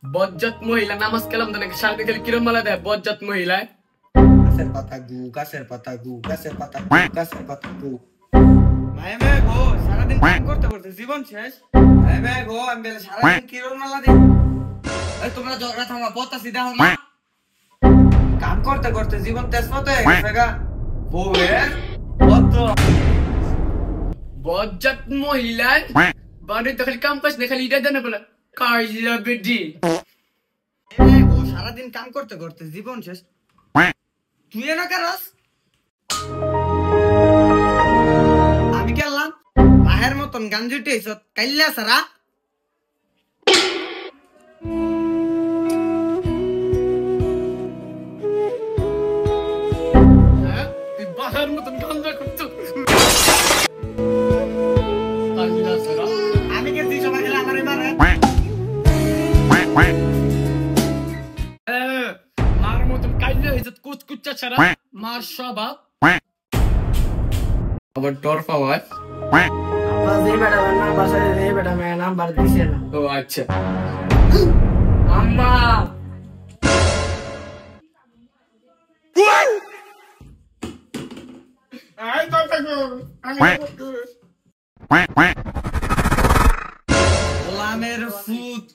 বজ্জাত মহিলা নামাজ কালাম তো নাকি সারাদিন খালি কিরম মালা দেয় বজ্জাত মহিলায়। গাছের পাতা গু গাছের পাতা গু গাছের পাতা গু গাছের পাতা গু। ভাই ভাই গো সারাদিন কাম করতে করতে জীবন শেষ। ভাই ভাই গো আমি বেলা সারাদিন কিরণ মালা দিই। এই তোমরা ঝগড়া থামা বতাসি দাও না। কাম করতে করতে জীবন তেজপাত হয়ে গেছে গা। বউয়ের কত বজ্জাত মহিলায় বাড়িতে খালি কাম কাজ না খালি এটা দেন বলে কাইলা বেডি। ভাই গো সারাদিন কাম করতে করতে জীবন শেষ। তুই না কারস আমি গেলাম বাহের মতন গান জুটেছ কাইল্লা সারা। হ্যাঁ তুই বাহার মতন গান্দা করছো। আল্লাহ সারা আমি গেছি সবাই গেলে আমারে মারে। মার মতন কাইলা হয়েছে কুচকুচ্চা ছাড়া মার স্বভাব আবার টর্ফ আওয়াজ। बस ये बेटा वरना बस ये बेटा मेरा नाम भर दीजिए ना। ও আচ্ছা আম্মা আই তো থাকো আমি গোলামের ফুট